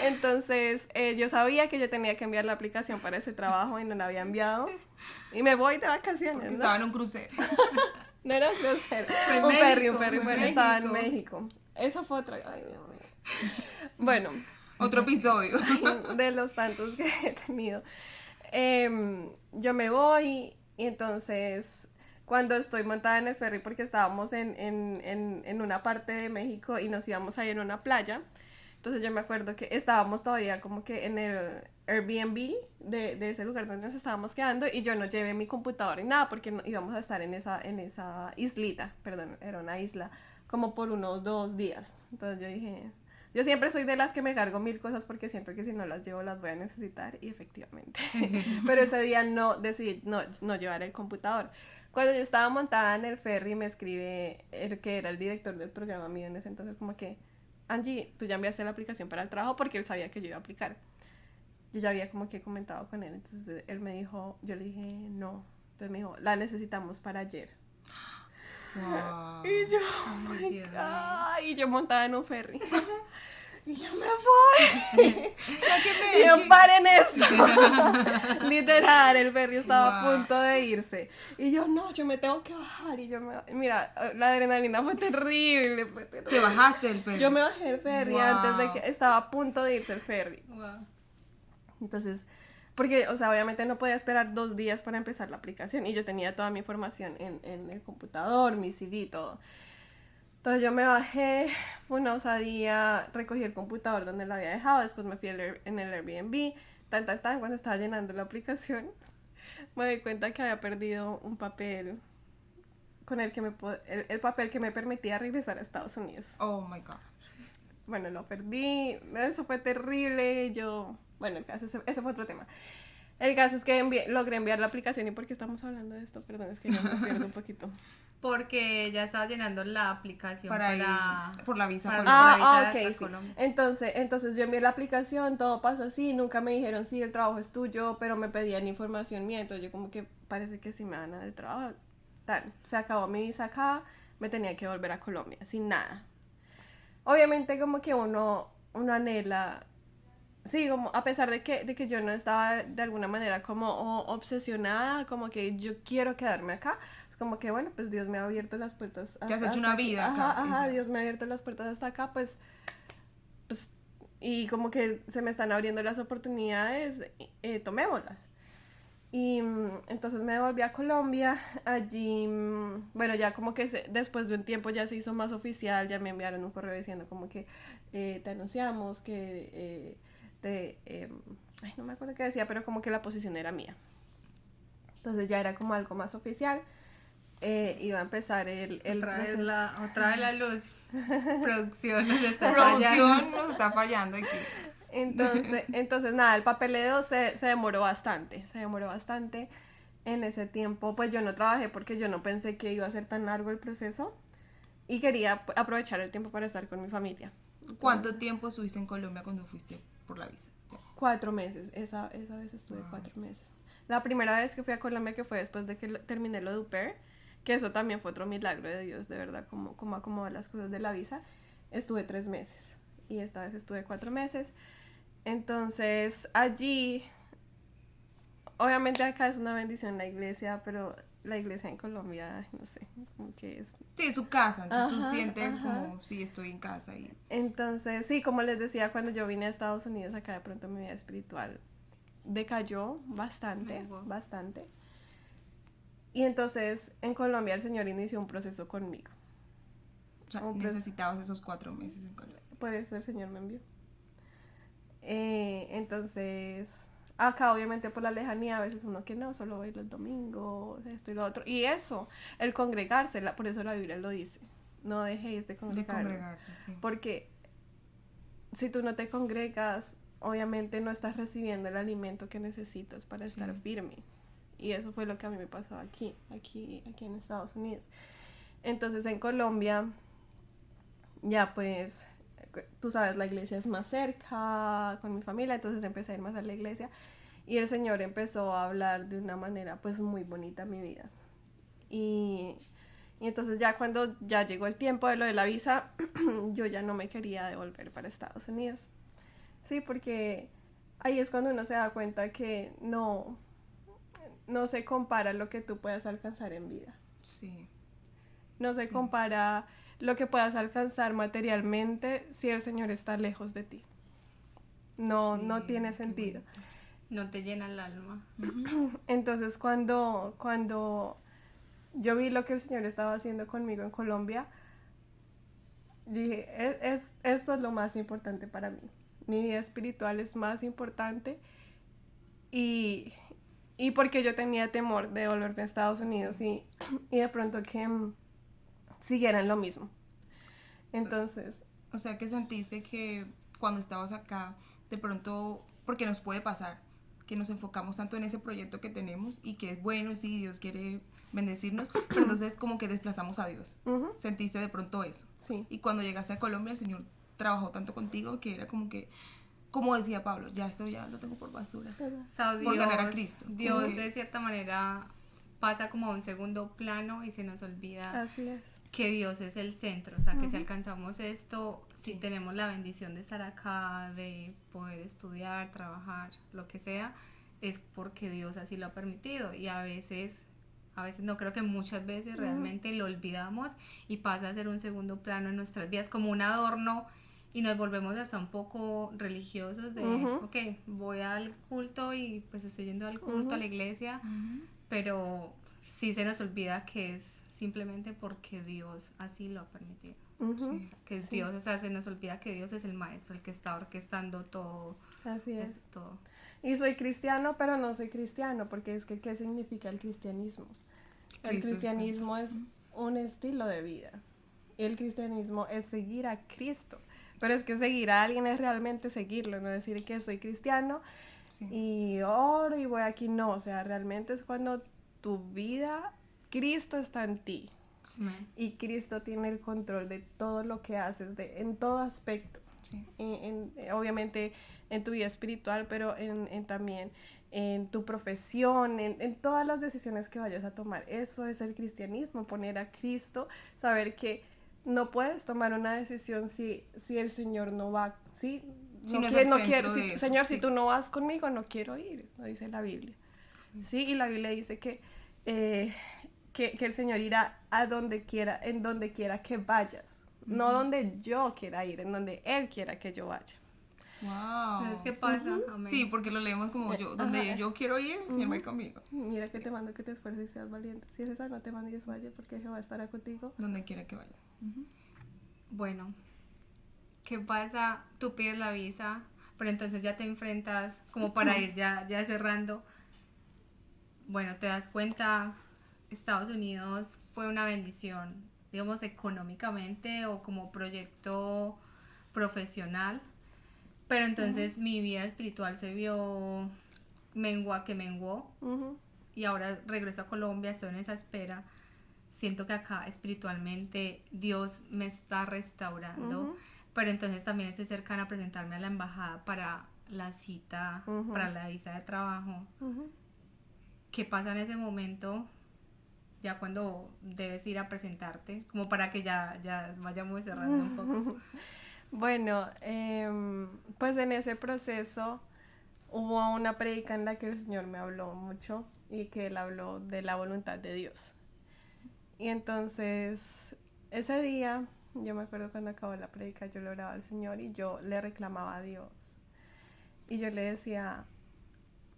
Speaker 4: Entonces, yo sabía que yo tenía que enviar la aplicación para ese trabajo y no la había enviado. Y me voy de vacaciones.
Speaker 3: Porque
Speaker 4: ¿no?
Speaker 3: estaba en un crucero.
Speaker 4: No era un crucero.
Speaker 2: En
Speaker 4: Un
Speaker 2: México,
Speaker 4: ferry,
Speaker 2: en
Speaker 4: estaba en
Speaker 2: México.
Speaker 4: México. Esa fue otra. Ay, Dios mío. Bueno,
Speaker 3: Otro episodio.
Speaker 4: de los tantos que he tenido. Yo me voy y entonces cuando estoy montada en el ferry, porque estábamos en una parte de México y nos íbamos a ir a una playa. Entonces yo me acuerdo que estábamos todavía como que en el Airbnb de ese lugar donde nos estábamos quedando y yo no llevé mi computador ni nada porque íbamos a estar en esa islita, perdón, era una isla, como por unos 2 días. Entonces yo dije, yo siempre soy de las que me cargo 1000 cosas porque siento que si no las llevo las voy a necesitar y efectivamente. Pero ese día decidí no llevar el computador. Cuando yo estaba montada en el ferry me escribe el que era el director del programa mío en ese entonces como que Angie, tú ya enviaste la aplicación para el trabajo porque él sabía que yo iba a aplicar. Yo ya había como que comentado con él, entonces él me dijo, yo le dije no, entonces me dijo, la necesitamos para ayer.
Speaker 3: Wow.
Speaker 4: Y yo,
Speaker 2: Oh my
Speaker 4: God, y yo montada en un ferry. Y yo me voy. Y yo paren esto. Literal, el ferry estaba a punto de irse. Y yo, no, yo me tengo que bajar. Y mira, la adrenalina fue terrible.
Speaker 3: ¿Te bajaste del ferry?
Speaker 4: Yo me bajé del ferry antes de que estaba a punto de irse el ferry.
Speaker 2: Wow.
Speaker 4: Entonces, porque, o sea, obviamente no podía esperar 2 días para empezar la aplicación. Y yo tenía toda mi información en el computador, mi CV y todo. Entonces yo me bajé, fue una osadía, recogí el computador donde lo había dejado, después me fui en el Airbnb, cuando estaba llenando la aplicación, me di cuenta que había perdido un papel con el papel que me permitía regresar a Estados Unidos.
Speaker 3: Oh my God.
Speaker 4: Bueno, lo perdí, eso fue terrible, bueno, el caso, ese fue otro tema. El caso es que logré enviar la aplicación. ¿Y por qué estamos hablando de esto? Perdón, es que yo me pierdo un poquito.
Speaker 2: Porque ya estaba llenando la aplicación
Speaker 3: por la visa.
Speaker 4: Ok, sí. Entonces yo envié la aplicación, todo pasó así, nunca me dijeron sí, el trabajo es tuyo, pero me pedían información mía, entonces yo como que parece que sí me van a dar el trabajo. Tal, se acabó mi visa acá, me tenía que volver a Colombia, sin nada. Obviamente como que uno anhela... Sí, como a pesar de que yo no estaba de alguna manera como obsesionada, como que yo quiero quedarme acá, es como que bueno, pues Dios me ha abierto las puertas
Speaker 3: hasta, que has hecho una vida acá.
Speaker 4: Ajá, Dios me ha abierto las puertas hasta acá, pues y como que se me están abriendo las oportunidades, tomémoslas. Y entonces me devolví a Colombia. Allí, bueno, ya como que después de un tiempo ya se hizo más oficial, ya me enviaron un correo diciendo como que te anunciamos que ay, no me acuerdo qué decía, pero como que la posición era mía. Entonces ya era como algo más oficial. Iba a empezar el proceso.
Speaker 2: Otra vez la luz. Producción nos está
Speaker 3: fallando aquí.
Speaker 4: Entonces nada, el papeleo se demoró bastante. En ese tiempo, pues yo no trabajé porque yo no pensé que iba a ser tan largo el proceso. Y quería aprovechar el tiempo para estar con mi familia.
Speaker 3: ¿Cuánto tiempo estuviste en Colombia cuando fuiste por la visa?
Speaker 4: 4 meses. Esa vez estuve 4 meses. La primera vez que fui a Colombia, que fue después de que terminé lo de au pair, que eso también fue otro milagro de Dios, de verdad, como acomodar las cosas de la visa, estuve 3 meses. Y esta vez estuve 4 meses. Entonces, allí, obviamente acá es una bendición la iglesia, pero la iglesia en Colombia, no sé, como que es...
Speaker 3: Sí, es su casa, entonces tú sientes como, sí, estoy en casa.
Speaker 4: Entonces, sí, como les decía, cuando yo vine a Estados Unidos, acá de pronto mi vida espiritual decayó bastante. Y entonces, en Colombia el Señor inició un proceso conmigo.
Speaker 3: O sea, necesitabas esos 4 meses en Colombia.
Speaker 4: Por eso el Señor me envió. Entonces, acá obviamente por la lejanía, a veces uno que no, solo voy los domingos, esto y lo otro. Y eso, el congregarse, por eso la Biblia lo dice. No dejéis de congregarse,
Speaker 3: sí.
Speaker 4: Porque si tú no te congregas, obviamente no estás recibiendo el alimento que necesitas para estar firme. Y eso fue lo que a mí me pasó aquí en Estados Unidos. Entonces en Colombia, ya pues, tú sabes, la iglesia es más cerca con mi familia, entonces empecé a ir más a la iglesia. Y el Señor empezó a hablar de una manera pues muy bonita a mi vida. Y entonces ya cuando ya llegó el tiempo de lo de la visa, yo ya no me quería devolver para Estados Unidos. Sí, porque ahí es cuando uno se da cuenta que no se compara lo que tú puedas alcanzar en vida.
Speaker 3: Sí.
Speaker 4: No se compara lo que puedas alcanzar materialmente si el Señor está lejos de ti. No tiene sentido.
Speaker 2: No te llena el alma.
Speaker 4: Entonces cuando yo vi lo que el Señor estaba haciendo conmigo en Colombia, dije, esto es lo más importante para mí. Mi vida espiritual es más importante y porque yo tenía temor de volverme a Estados Unidos y de pronto que siguieran lo mismo. Entonces...
Speaker 3: O sea, que sentiste que cuando estabas acá, de pronto, porque nos puede pasar, que nos enfocamos tanto en ese proyecto que tenemos y que es bueno, sí, Dios quiere bendecirnos, pero entonces como que desplazamos a Dios. Sentiste de pronto eso.
Speaker 4: Sí.
Speaker 3: Y cuando llegaste a Colombia, el Señor trabajó tanto contigo que era como que, como decía Pablo, ya esto ya lo tengo por basura. Por ganar a Cristo.
Speaker 2: Dios de cierta manera pasa como a un segundo plano y se nos olvida
Speaker 4: Así es.
Speaker 2: que Dios es el centro, o sea, que si alcanzamos esto, si tenemos la bendición de estar acá, de poder estudiar, trabajar, lo que sea, es porque Dios así lo ha permitido. Y a veces no, creo que muchas veces realmente lo olvidamos y pasa a ser un segundo plano en nuestras vidas, como un adorno, y nos volvemos hasta un poco religiosos de, ok, voy al culto y pues estoy yendo al culto, a la iglesia, pero sí se nos olvida que es simplemente porque Dios así lo ha permitido. O sea, que es Dios, o sea, se nos olvida que Dios es el maestro, el que está orquestando todo.
Speaker 4: Así es.
Speaker 2: Todo.
Speaker 4: Y soy cristiano, pero no soy cristiano, porque es que ¿qué significa el cristianismo? El cristianismo es un estilo de vida. Y el cristianismo es seguir a Cristo. Pero es que seguir a alguien es realmente seguirlo, no decir que soy cristiano y oro y voy aquí, no, o sea, realmente es cuando tu vida, Cristo está en ti. Y Cristo tiene el control de todo lo que haces, en todo aspecto. Obviamente en tu vida espiritual, pero también en tu profesión, en todas las decisiones que vayas a tomar. Eso es el cristianismo, poner a Cristo, saber que no puedes tomar una decisión si el Señor no va, ¿sí? Señor, si tú no vas conmigo, no quiero ir, lo dice la Biblia. ¿Sí? Y la Biblia dice que el Señor irá a donde quiera, en donde quiera que vayas. No donde yo quiera ir, en donde Él quiera que yo vaya.
Speaker 3: Wow.
Speaker 2: Entonces, ¿qué pasa? Amén.
Speaker 3: Sí, porque lo leemos como yo, donde yo quiero ir, el Señor va a ir conmigo.
Speaker 4: Mira que te mando que te esfuerces y seas valiente. Si es esa, no te mandes vaya porque Jehová estará contigo.
Speaker 3: Donde quiera que vaya.
Speaker 2: Bueno, ¿qué pasa? Tú pides la visa, pero entonces ya te enfrentas, como para ir ya cerrando. Bueno, te das cuenta, Estados Unidos fue una bendición, digamos, económicamente o como proyecto profesional, pero entonces mi vida espiritual se vio menguó, y ahora regreso a Colombia, estoy en esa espera. Siento que acá espiritualmente Dios me está restaurando, pero entonces también estoy cercana a presentarme a la embajada para la cita, para la visa de trabajo. ¿Qué pasa en ese momento? Ya cuando debes ir a presentarte, como para que ya vayamos cerrando un poco.
Speaker 4: Bueno, pues en ese proceso hubo una prédica en la que el Señor me habló mucho y que Él habló de la voluntad de Dios. Y entonces, ese día, yo me acuerdo cuando acabó la prédica, yo le oraba al Señor y yo le reclamaba a Dios. Y yo le decía,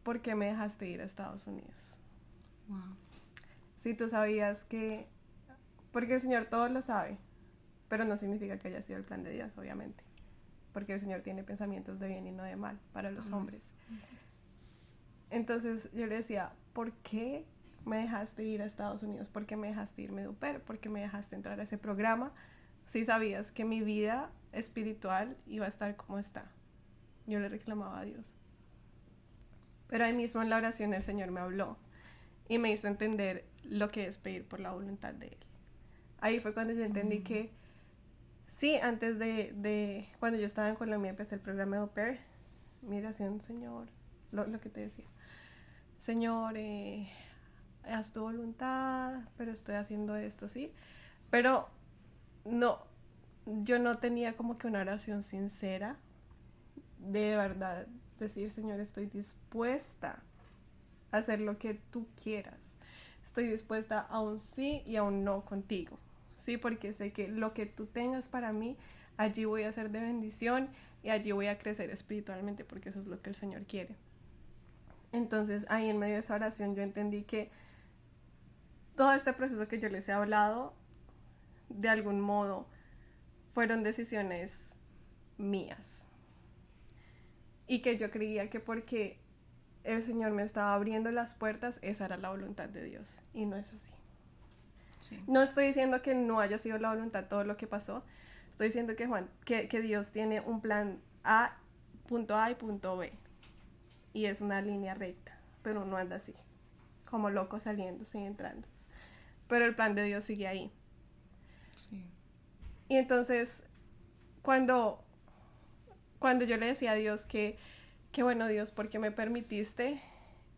Speaker 4: ¿por qué me dejaste ir a Estados Unidos?
Speaker 3: Wow.
Speaker 4: Si tú sabías que... Porque el Señor todo lo sabe, pero no significa que haya sido el plan de Dios, obviamente. Porque el Señor tiene pensamientos de bien y no de mal para los hombres. Entonces yo le decía, ¿por qué me dejaste ir a Estados Unidos? ¿Por qué me dejaste irme de au pair? ¿Por qué me dejaste entrar a ese programa? Si sabías que mi vida espiritual iba a estar como está. Yo le reclamaba a Dios. Pero ahí mismo en la oración el Señor me habló y me hizo entender lo que es pedir por la voluntad de Él. Ahí fue cuando yo entendí que sí, antes de cuando yo estaba en Colombia empecé el programa de au pair, mi oración, Señor, lo que te decía, Señor, haz tu voluntad, pero estoy haciendo esto, sí, pero no, yo no tenía como que una oración sincera, de verdad, decir, Señor, estoy dispuesta a hacer lo que tú quieras, estoy dispuesta a un sí y a un no contigo, sí, porque sé que lo que tú tengas para mí, allí voy a ser de bendición y allí voy a crecer espiritualmente, porque eso es lo que el Señor quiere. Entonces ahí en medio de esa oración yo entendí que todo este proceso que yo les he hablado, de algún modo, fueron decisiones mías. Y que yo creía que porque el Señor me estaba abriendo las puertas, esa era la voluntad de Dios. Y no es así. Sí. No estoy diciendo que no haya sido la voluntad todo lo que pasó. Estoy diciendo que Dios tiene un plan A, punto A y punto B. Y es una línea recta, pero no anda así, como loco saliéndose y entrando. Pero el plan de Dios sigue ahí. Sí. Y entonces, cuando yo le decía a Dios que bueno, Dios, ¿por qué me permitiste?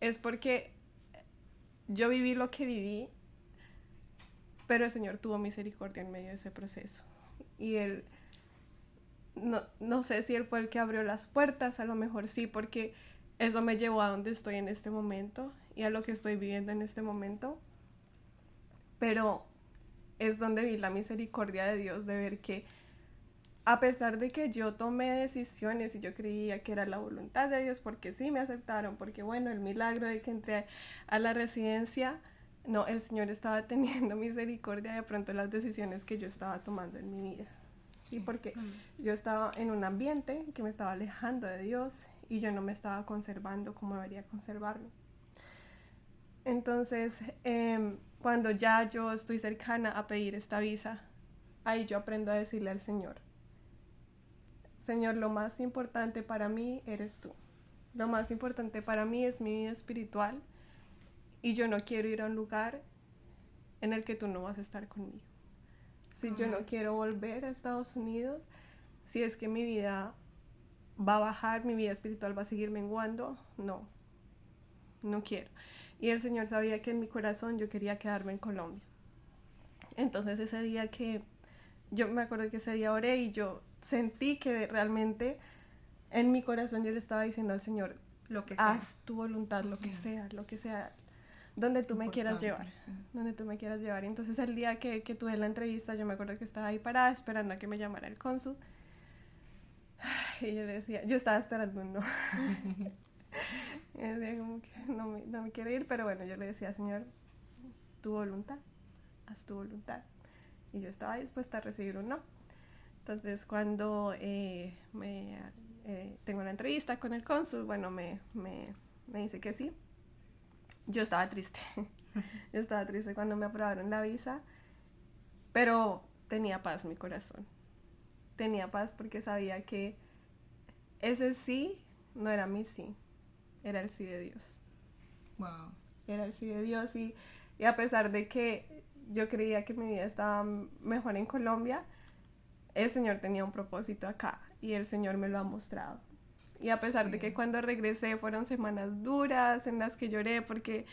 Speaker 4: Es porque yo viví lo que viví, pero el Señor tuvo misericordia en medio de ese proceso. Y Él, no sé si Él fue el que abrió las puertas, a lo mejor sí, porque eso me llevó a donde estoy en este momento y a lo que estoy viviendo en este momento. Pero es donde vi la misericordia de Dios, de ver que a pesar de que yo tomé decisiones y yo creía que era la voluntad de Dios, porque sí me aceptaron, porque bueno, el milagro de que entré a la residencia, no, el Señor estaba teniendo misericordia de pronto las decisiones que yo estaba tomando en mi vida. Sí, porque yo estaba en un ambiente que me estaba alejando de Dios y yo no me estaba conservando como debería conservarlo. Entonces, cuando ya yo estoy cercana a pedir esta visa, ahí yo aprendo a decirle al Señor, Señor, lo más importante para mí eres tú. Lo más importante para mí es mi vida espiritual y yo no quiero ir a un lugar en el que tú no vas a estar conmigo. Si yo no quiero volver a Estados Unidos, si es que mi vida va a bajar, mi vida espiritual va a seguir menguando, no quiero. Y el Señor sabía que en mi corazón yo quería quedarme en Colombia. Entonces ese día yo me acuerdo que ese día oré y yo sentí que realmente en mi corazón yo le estaba diciendo al Señor,
Speaker 2: lo que sea.
Speaker 4: Haz tu voluntad, lo que sea, donde tú me quieras llevar, sí. Donde tú me quieras llevar. Entonces el día que tuve la entrevista, yo me acuerdo que estaba ahí parada esperando a que me llamara el cónsul. Y yo le decía, yo estaba esperando un no. Y decía como que no me quiero ir, pero bueno, yo le decía, Señor, tu voluntad, haz tu voluntad. Y yo estaba dispuesta a recibir un no. Entonces cuando tengo una entrevista con el cónsul, bueno, me dice que sí. Yo estaba triste. Yo estaba triste cuando me aprobaron la visa, pero tenía paz en mi corazón. Tenía paz porque sabía que ese sí no era mi sí, era el sí de Dios.
Speaker 3: Wow.
Speaker 4: Era el sí de Dios y a pesar de que yo creía que mi vida estaba mejor en Colombia, el Señor tenía un propósito acá y el Señor me lo ha mostrado. Y a pesar de que cuando regresé fueron semanas duras en las que lloré porque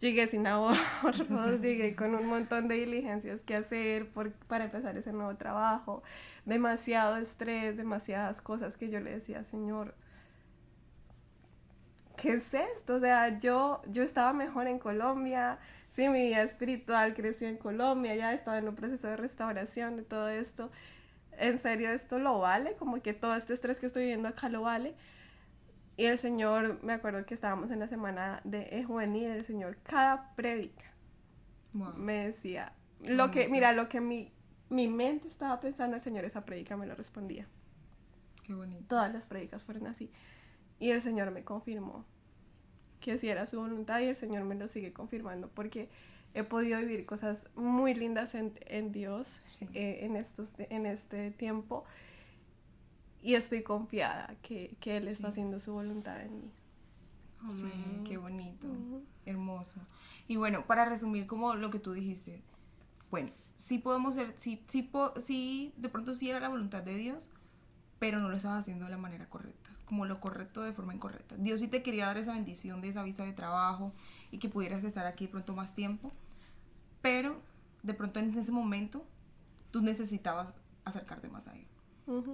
Speaker 4: llegué sin ahorros, llegué con un montón de diligencias que hacer para empezar ese nuevo trabajo, demasiado estrés, demasiadas cosas que yo le decía, Señor, ¿qué es esto? O sea, yo estaba mejor en Colombia, sí, mi vida espiritual creció en Colombia, ya estaba en un proceso de restauración de todo esto. ¿En serio esto lo vale? Como que todo este estrés que estoy viviendo acá lo vale. Y el Señor, me acuerdo que estábamos en la semana de juvenil, el Señor, cada prédica me decía, lo que mi mente estaba pensando, el Señor esa prédica me lo respondía.
Speaker 3: Qué bonito.
Speaker 4: Todas las prédicas fueron así. Y el Señor me confirmó que sí era su voluntad y el Señor me lo sigue confirmando porque he podido vivir cosas muy lindas en Dios en este tiempo y estoy confiada que Él está haciendo su voluntad en mí.
Speaker 3: Sí, qué bonito, hermoso. Y bueno, para resumir como lo que tú dijiste, bueno, sí podemos ser, sí, de pronto sí era la voluntad de Dios, pero no lo estabas haciendo de la manera correcta, como lo correcto de forma incorrecta. Dios sí te quería dar esa bendición de esa visa de trabajo y que pudieras estar aquí de pronto más tiempo, pero de pronto en ese momento tú necesitabas acercarte más a Él.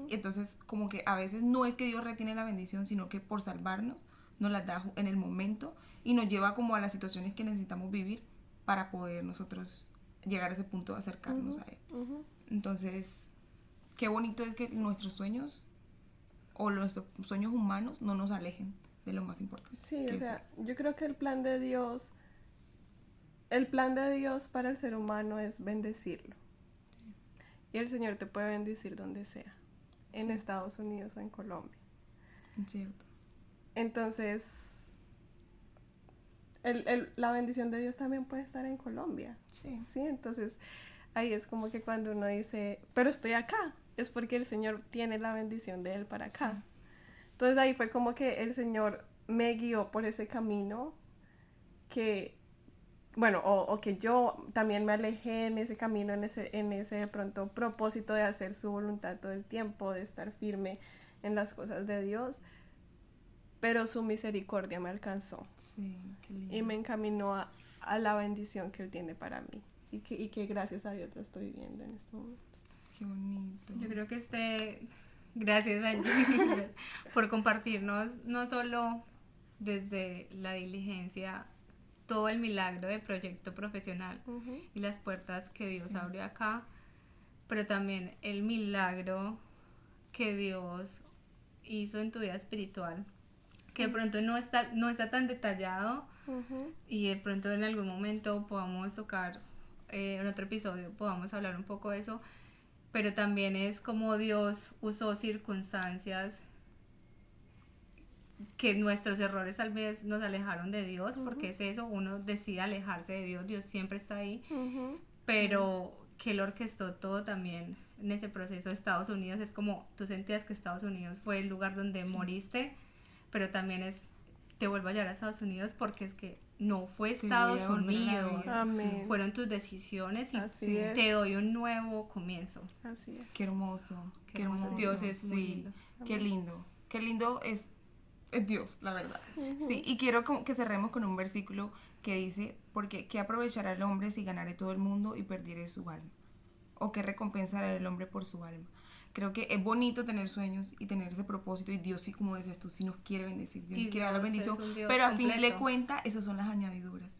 Speaker 3: Y entonces como que a veces no es que Dios retiene la bendición, sino que por salvarnos nos la da en el momento y nos lleva como a las situaciones que necesitamos vivir para poder nosotros llegar a ese punto de acercarnos a Él. Entonces, qué bonito es que nuestros sueños o nuestros sueños humanos no nos alejen de lo más importante.
Speaker 4: Sí, o sea, yo creo que el plan de Dios para el ser humano es bendecirlo. Y el Señor te puede bendecir donde sea, en Estados Unidos o en Colombia.
Speaker 3: Es cierto.
Speaker 4: Entonces, la bendición de Dios también puede estar en Colombia.
Speaker 3: Sí.
Speaker 4: Entonces, ahí es como que cuando uno dice, pero estoy acá, es porque el Señor tiene la bendición de Él para acá. Sí. Entonces, ahí fue como que el Señor me guió por ese camino que, bueno, o que yo también me alejé en ese camino, en ese de pronto propósito de hacer su voluntad todo el tiempo, de estar firme en las cosas de Dios, pero su misericordia me alcanzó.
Speaker 3: Sí, qué lindo.
Speaker 4: Y me encaminó a la bendición que Él tiene para mí y que gracias a Dios la estoy viviendo en este momento.
Speaker 3: Qué bonito.
Speaker 2: Yo creo que gracias Angie por compartirnos no solo desde la diligencia todo el milagro de proyecto profesional y las puertas que Dios abrió acá, pero también el milagro que Dios hizo en tu vida espiritual, que de pronto no está tan detallado y de pronto en algún momento podamos tocar en otro episodio, podamos hablar un poco de eso, pero también es como Dios usó circunstancias que nuestros errores tal vez nos alejaron de Dios, porque es eso, uno decide alejarse de Dios, Dios siempre está ahí, pero que Él orquestó todo también en ese proceso de Estados Unidos. Es como tú sentías que Estados Unidos fue el lugar donde moriste, pero también te vuelvo a llevar a Estados Unidos porque es que no fue Estados Unidos, fueron tus decisiones y te doy un nuevo comienzo.
Speaker 4: Así es.
Speaker 3: Qué hermoso, qué hermoso.
Speaker 2: Dios es muy lindo.
Speaker 3: Qué lindo es Dios, la verdad. Sí, y quiero que cerremos con un versículo que dice, porque ¿qué aprovechará el hombre si ganare todo el mundo y perdiere su alma? ¿O qué recompensará el hombre por su alma? Creo que es bonito tener sueños y tener ese propósito, y Dios sí, como decías tú, sí nos quiere bendecir, Dios nos quiere dar la bendición, pero a fin de cuentas esas son las añadiduras.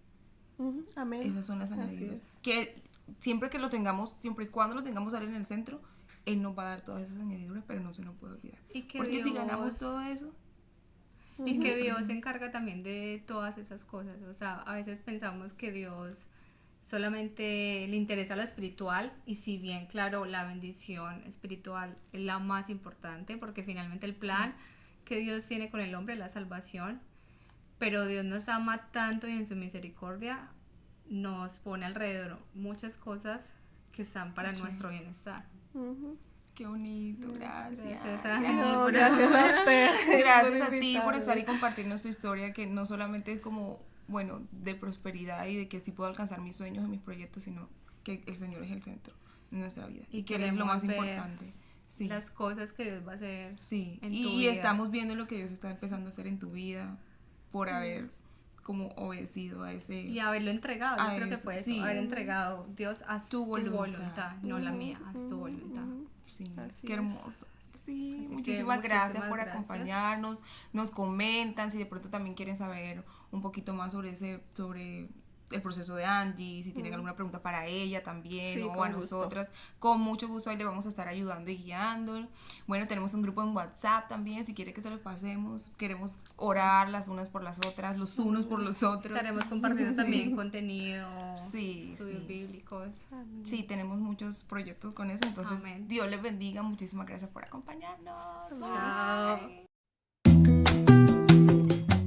Speaker 4: Amén.
Speaker 3: Esas son las añadiduras. Que siempre que lo tengamos, siempre y cuando lo tengamos ahí en el centro, Él nos va a dar todas esas añadiduras, pero no se nos puede olvidar. Porque
Speaker 2: Dios,
Speaker 3: si ganamos todo eso...
Speaker 2: Y que Dios se encarga también de todas esas cosas. O sea, a veces pensamos que Dios solamente le interesa lo espiritual, y si bien, claro, la bendición espiritual es la más importante, porque finalmente el plan que Dios tiene con el hombre es la salvación, pero Dios nos ama tanto y en su misericordia nos pone alrededor muchas cosas que están para nuestro bienestar.
Speaker 3: Qué bonito, gracias.
Speaker 4: Gracias
Speaker 3: a ti por estar y compartirnos tu historia, que no solamente es como, bueno, de prosperidad y de que sí puedo alcanzar mis sueños y mis proyectos, sino que el Señor es el centro de nuestra vida y que Él es lo más importante. Sí.
Speaker 2: Las cosas que Dios va a hacer en tu vida.
Speaker 3: Y estamos viendo lo que Dios está empezando a hacer en tu vida por haber como obedecido a ese...
Speaker 2: Y haberlo entregado, yo creo que fue eso, haber entregado, Dios, haz tu voluntad, no la mía, haz tu voluntad.
Speaker 3: Sí, qué hermoso. Sí, muchísimas gracias por acompañarnos, nos comentan si de pronto también quieren saber un poquito más sobre el proceso de Angie, si tienen alguna pregunta para ella también, o a nosotras, con mucho gusto ahí le vamos a estar ayudando y guiando. Bueno, tenemos un grupo en WhatsApp también, si quiere que se los pasemos, queremos orar las unas por las otras, los unos por los otros.
Speaker 2: Estaremos compartiendo también contenido, estudios bíblicos.
Speaker 3: Sí, tenemos muchos proyectos con eso, entonces Dios les bendiga, muchísimas gracias por acompañarnos.
Speaker 4: Chao.